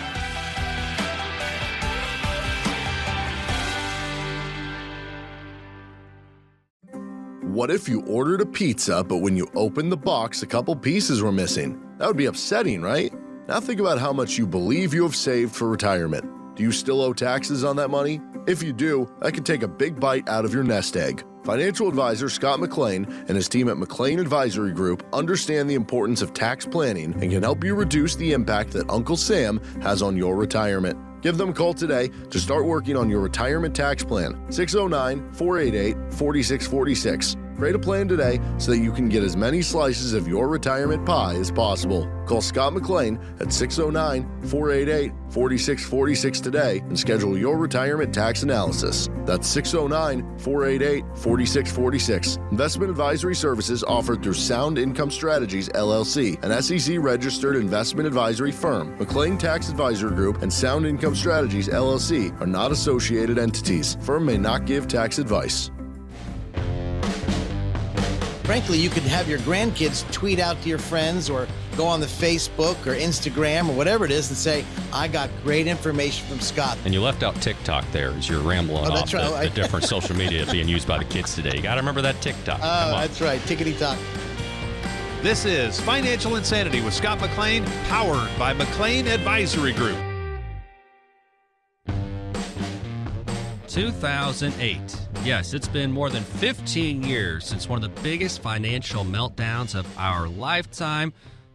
What if you ordered a pizza, but when you opened the box, a couple pieces were missing? That would be upsetting, right? Now think about how much you believe you have saved for retirement. Do you still owe taxes on that money? If you do, that could take a big bite out of your nest egg. Financial advisor Scott McLean and his team at McLean Advisory Group understand the importance of tax planning and can help you reduce the impact that Uncle Sam has on your retirement. Give them a call today to start working on your retirement tax plan. 609-488-4646. Create a plan today so that you can get as many slices of your retirement pie as possible. Call Scott McLean at 609-488-4646 today and schedule your retirement tax analysis. That's 609-488-4646. Investment advisory services offered through Sound Income Strategies, LLC, an SEC-registered investment advisory firm. McLean Tax Advisory Group and Sound Income Strategies, LLC, are not associated entities. Firm may not give tax advice. Frankly, you could have your grandkids tweet out to your friends or go on the Facebook or Instagram or whatever it is and say, I got great information from Scott. And you left out TikTok there as you're rambling off that's right. the different social media being used by the kids today. You got to remember that TikTok. Oh, that's right. Tickety-tock. This is Financial Insanity with Scott McLean, powered by McLean Advisory Group. 2008. Yes, it's been more than 15 years since one of the biggest financial meltdowns of our lifetime.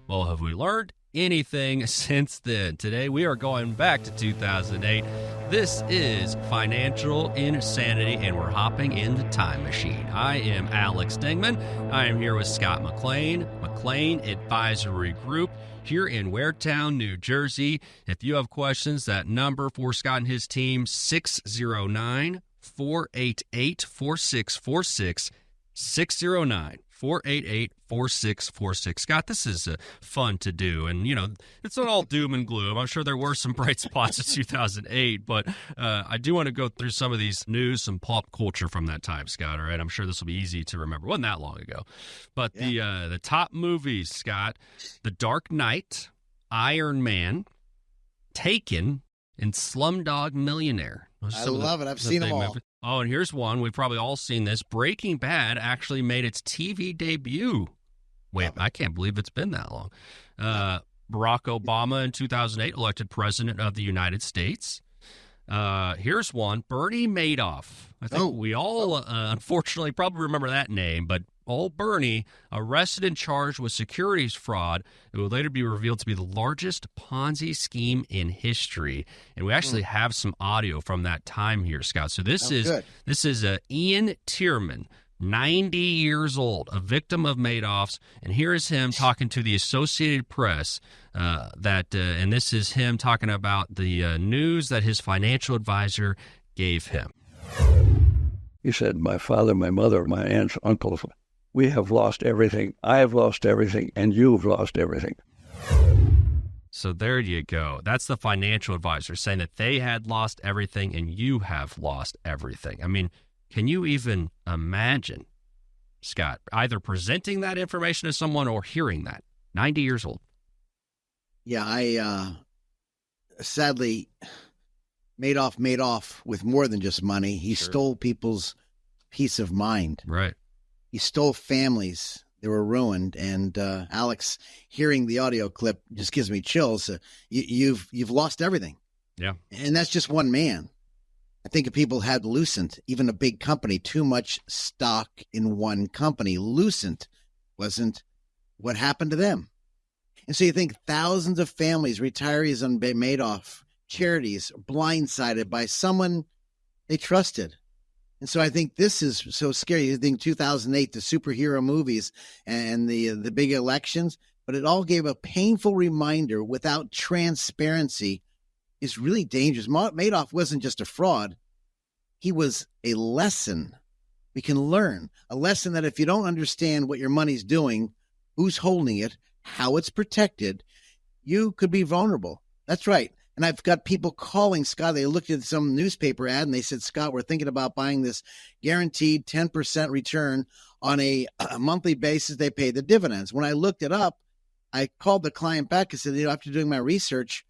Well, have we learned anything since then? Today, we are going back to 2008. This is Financial Insanity, and we're hopping in the time machine. I am Alex Dingman. I am here with Scott McLean, McLean Advisory Group, here in Waretown, New Jersey. If you have questions, that number for Scott and his team, 609-488-4646, 609-488-4646. Scott, this is fun to do, and it's not all doom and gloom. I'm sure there were some bright spots in 2008, but I do want to go through some of these news, some pop culture from that time, Scott. All right, I'm sure this will be easy to remember. It wasn't that long ago, but the top movies, Scott: The Dark Knight, Iron Man, Taken, and Slumdog Millionaire. I love it. I've seen them all. Movies. Oh, and here's one. We've probably all seen this. Breaking Bad actually made its TV debut. Wait, I can't believe it's been that long. Barack Obama in 2008 elected president of the United States. Here's one. Bernie Madoff. I think we all, unfortunately, probably remember that name, but old Bernie, arrested and charged with securities fraud. It will later be revealed to be the largest Ponzi scheme in history. And we actually have some audio from that time here, Scott. So this is Ian Tierman, 90 years old, a victim of Madoff's. And here is him talking to the Associated Press. And this is him talking about the news that his financial advisor gave him. He said, my father, my mother, my aunts, uncles, we have lost everything. I have lost everything, and you've lost everything. So there you go. That's the financial advisor saying that they had lost everything and you have lost everything. I mean, can you even imagine, Scott, either presenting that information to someone or hearing that? 90 years old. Yeah, I sadly, Madoff made off with more than just money. He stole people's peace of mind. Right. He stole families that were ruined. And Alex, hearing the audio clip just gives me chills. You've lost everything. Yeah. And that's just one man. I think if people had Lucent, even a big company, too much stock in one company, Lucent wasn't what happened to them. And so you think thousands of families, retirees on Madoff, charities, blindsided by someone they trusted. And so I think this is so scary. You think 2008, the superhero movies and the big elections, but it all gave a painful reminder without transparency is really dangerous. Madoff wasn't just a fraud. He was a lesson we can learn, a lesson that if you don't understand what your money's doing, who's holding it, how it's protected, you could be vulnerable. That's right. And I've got people calling Scott. They looked at some newspaper ad and they said, Scott, we're thinking about buying this guaranteed 10% return on a monthly basis. They pay the dividends. When I looked it up, I called the client back and said, after doing my research,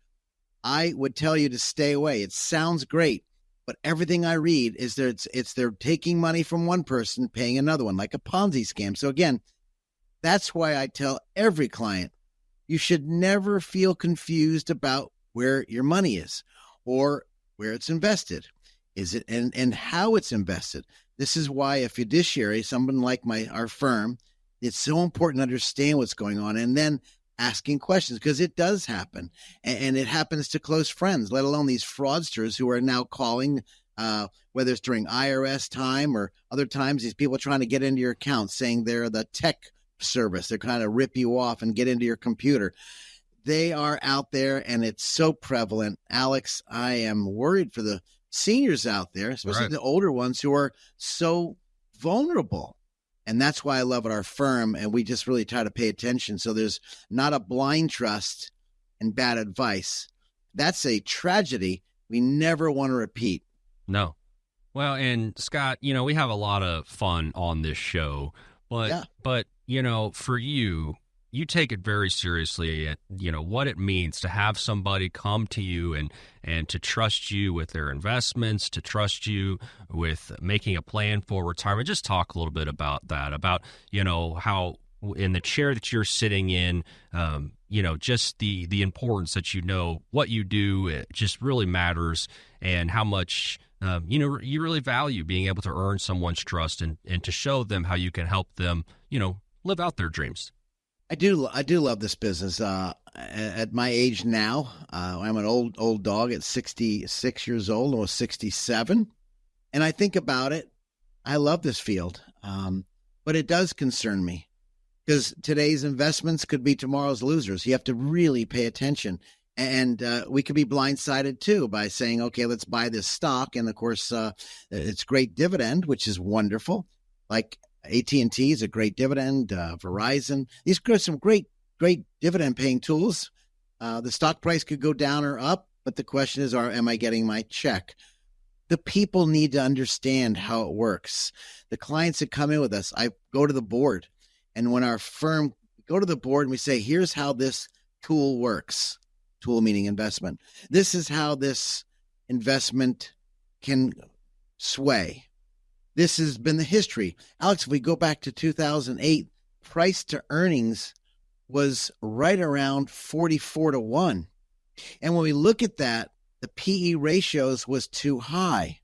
I would tell you to stay away. It sounds great, but everything I read is that they're taking money from one person, paying another one, like a Ponzi scam. So again, that's why I tell every client, you should never feel confused about where your money is or where it's invested. Is it and how it's invested. This is why a fiduciary, someone like our firm, it's so important to understand what's going on and then asking questions, because it does happen. And it happens to close friends, let alone these fraudsters who are now calling, whether it's during IRS time or other times, these people trying to get into your account saying they're the tech service. They're trying to rip you off and get into your computer. They are out there and it's so prevalent. Alex, I am worried for the seniors out there, especially the older ones who are so vulnerable. And that's why I love our firm. And we just really try to pay attention. So there's not a blind trust and bad advice. That's a tragedy we never want to repeat. No. Well, and Scott, we have a lot of fun on this show, but for you take it very seriously at, what it means to have somebody come to you and to trust you with their investments, to trust you with making a plan for retirement. Just talk a little bit about that, about, how in the chair that you're sitting in, just the importance that, what you do, it just really matters, and how much, you really value being able to earn someone's trust and to show them how you can help them, live out their dreams. I do love this business. At my age now, I'm an old dog at 66 years old, almost 67. And I think about it. I love this field. But it does concern me because today's investments could be tomorrow's losers. You have to really pay attention. And we could be blindsided too by saying, okay, let's buy this stock. And of course, it's great dividend, which is wonderful. Like AT&T is a great dividend. Verizon, these are some great dividend paying tools. The stock price could go down or up, but the question is, am I getting my check? The people need to understand how it works. The clients that come in with us, I go to the board. And when our firm go to the board and we say, here's how this tool works, tool meaning investment. This is how this investment can sway. This has been the history. Alex, if we go back to 2008, price to earnings was right around 44-1. And when we look at that, the PE ratios was too high.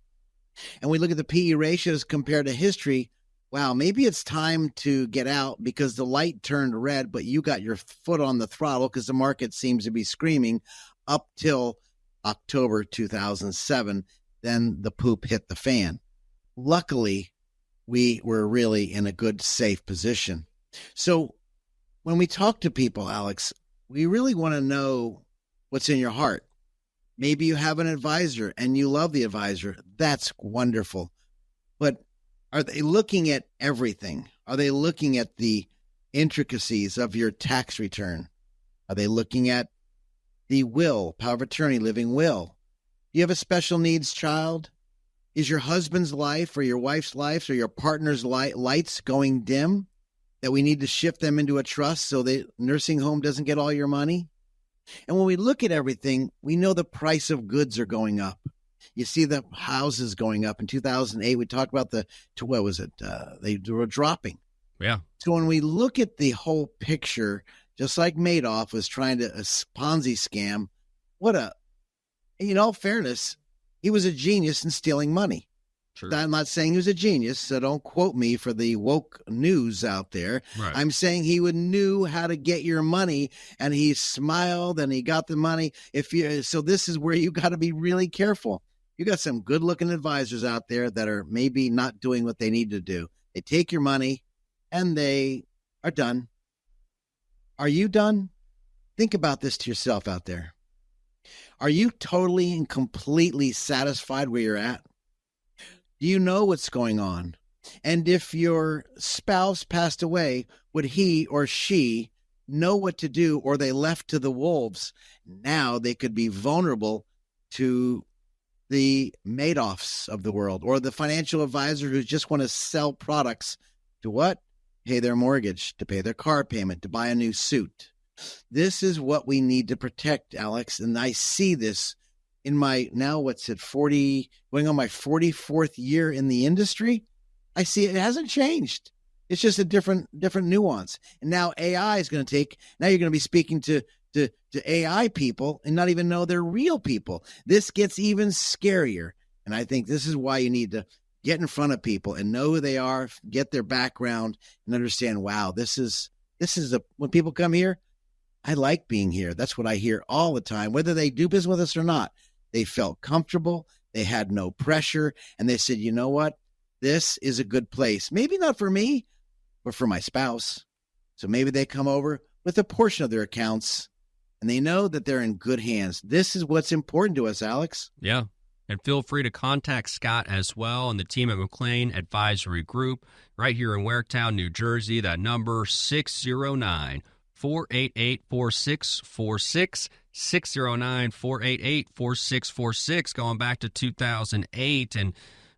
And we look at the PE ratios compared to history, wow, maybe it's time to get out because the light turned red, but you got your foot on the throttle because the market seems to be screaming up till October 2007. Then the poop hit the fan. Luckily, we were really in a good, safe position. So when we talk to people, Alex, we really want to know what's in your heart. Maybe you have an advisor and you love the advisor. That's wonderful. But are they looking at everything? Are they looking at the intricacies of your tax return? Are they looking at the will, power of attorney, living will? Do you have a special needs child? Is your husband's life or your wife's life or your partner's lights going dim that we need to shift them into a trust so the nursing home doesn't get all your money? And when we look at everything, we know the price of goods are going up. You see the houses going up. In 2008, we talked about they were dropping. Yeah. So when we look at the whole picture, just like Madoff was trying to a Ponzi scam, what a in all fairness, he was a genius in stealing money. Sure. I'm not saying he was a genius, so don't quote me for the woke news out there. Right. I'm saying he knew how to get your money, and he smiled and he got the money. So this is where you got to be really careful. You got some good-looking advisors out there that are maybe not doing what they need to do. They take your money and they are done. Are you done? Think about this to yourself out there. Are you totally and completely satisfied where you're at? Do you know what's going on? And if your spouse passed away, would he or she know what to do, or they left to the wolves? Now they could be vulnerable to the Madoffs of the world, or the financial advisor who just want to sell products to what? Pay their mortgage, to pay their car payment, to buy a new suit. This is what we need to protect, Alex. And I see this in my, now what's it, 40, going on my 44th year in the industry. I see it hasn't changed. It's just a different nuance. And now AI is going to now you're going to be speaking to AI people and not even know they're real people. This gets even scarier. And I think this is why you need to get in front of people and know who they are, get their background, and understand, wow, when people come here, I like being here. That's what I hear all the time, whether they do business with us or not. They felt comfortable. They had no pressure. And they said, you know what? This is a good place. Maybe not for me, but for my spouse. So maybe they come over with a portion of their accounts and they know that they're in good hands. This is what's important to us, Alex. Yeah. And feel free to contact Scott as well and the team at McLean Advisory Group right here in Waretown, New Jersey. That number 609-488-4646, 609-488-4646, going back to 2008. And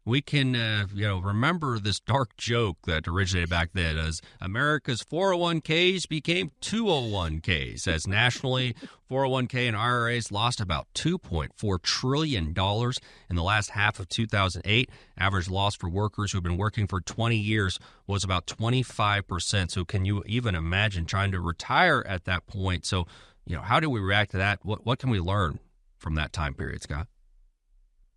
we can, remember this dark joke that originated back then as America's 401ks became 201ks, as nationally 401k and IRAs lost about $2.4 trillion in the last half of 2008. Average loss for workers who have been working for 20 years was about 25%. So can you even imagine trying to retire at that point? So, how do we react to that? What can we learn from that time period, Scott?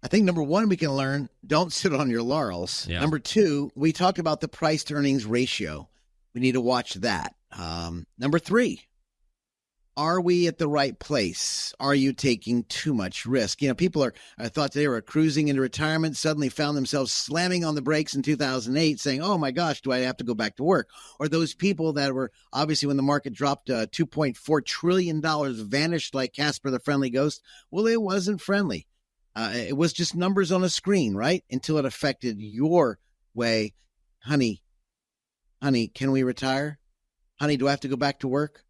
I think number one, we can learn, don't sit on your laurels. Yeah. Number two, we talked about the price to earnings ratio. We need to watch that. Number three, are we at the right place? Are you taking too much risk? People I thought they were cruising into retirement, suddenly found themselves slamming on the brakes in 2008 saying, oh my gosh, do I have to go back to work? Or those people that were obviously when the market dropped $2.4 trillion vanished like Casper the Friendly Ghost. Well, it wasn't friendly. It was just numbers on a screen, right? Until it affected your way. Honey, can we retire? Honey, do I have to go back to work?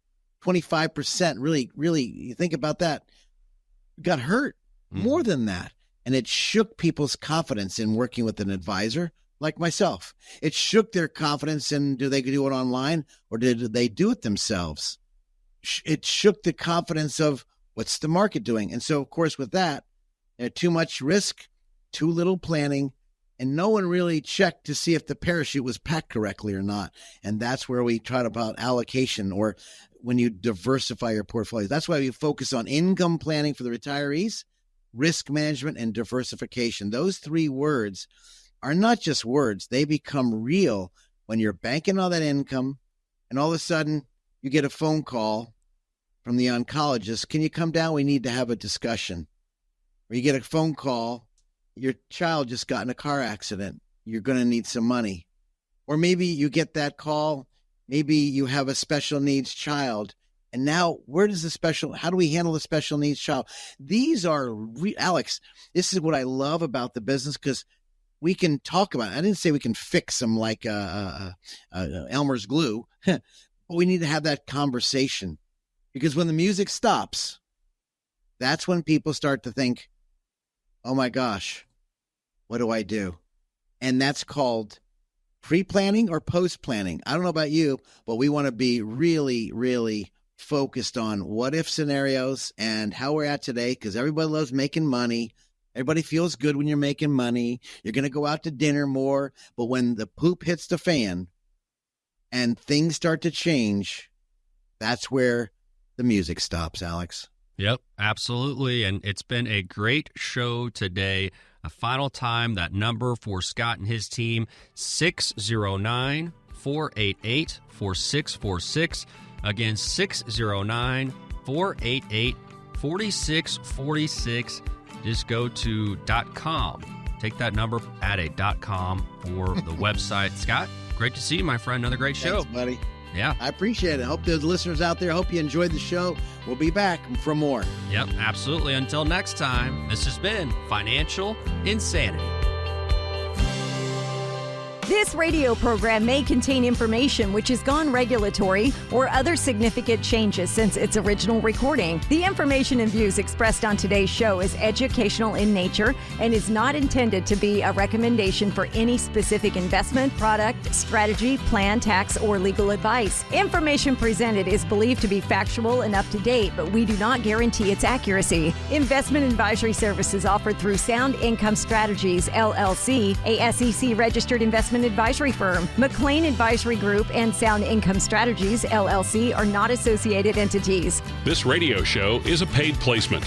25%, really, you think about that, got hurt more than that. And it shook people's confidence in working with an advisor like myself. It shook their confidence in, do they do it online or did they do it themselves? It shook the confidence of what's the market doing? And so, of course, with that, too much risk, too little planning, and no one really checked to see if the parachute was packed correctly or not. And that's where we try about allocation, or when you diversify your portfolio. That's why we focus on income planning for the retirees, risk management, and diversification. Those three words are not just words. They become real when you're banking on that income, and all of a sudden you get a phone call from the oncologist. Can you come down? We need to have a discussion. Or you get a phone call, your child just got in a car accident. You're going to need some money. Or maybe you get that call, maybe you have a special needs child. And now how do we handle the special needs child? These are, Alex, this is what I love about the business, because we can talk about it. I didn't say we can fix them like Elmer's glue, but we need to have that conversation, because when the music stops, that's when people start to think, oh my gosh, what do I do? And that's called pre-planning or post-planning. I don't know about you, but we want to be really, really focused on what-if scenarios and how we're at today, because everybody loves making money. Everybody feels good when you're making money. You're going to go out to dinner more. But when the poop hits the fan and things start to change, that's where the music stops, Alex. Yep, absolutely. And it's been a great show today. A final time, that number for Scott and his team, 609-488-4646. Again, 609-488-4646. Just go to .com. Take that number, add a .com for the website. Scott, great to see you, my friend. Another great show. Thanks, buddy. Yeah. I appreciate it. Hope those listeners out there, hope you enjoyed the show. We'll be back for more. Yep, absolutely. Until next time, this has been Financial Insanity. This radio program may contain information which has gone regulatory or other significant changes since its original recording. The information and views expressed on today's show is educational in nature and is not intended to be a recommendation for any specific investment, product, strategy, plan, tax, or legal advice. Information presented is believed to be factual and up to date, but we do not guarantee its accuracy. Investment advisory services offered through Sound Income Strategies, LLC, a SEC-registered investment advisory firm. McLean Advisory Group and Sound Income Strategies, LLC, are not associated entities. This radio show is a paid placement.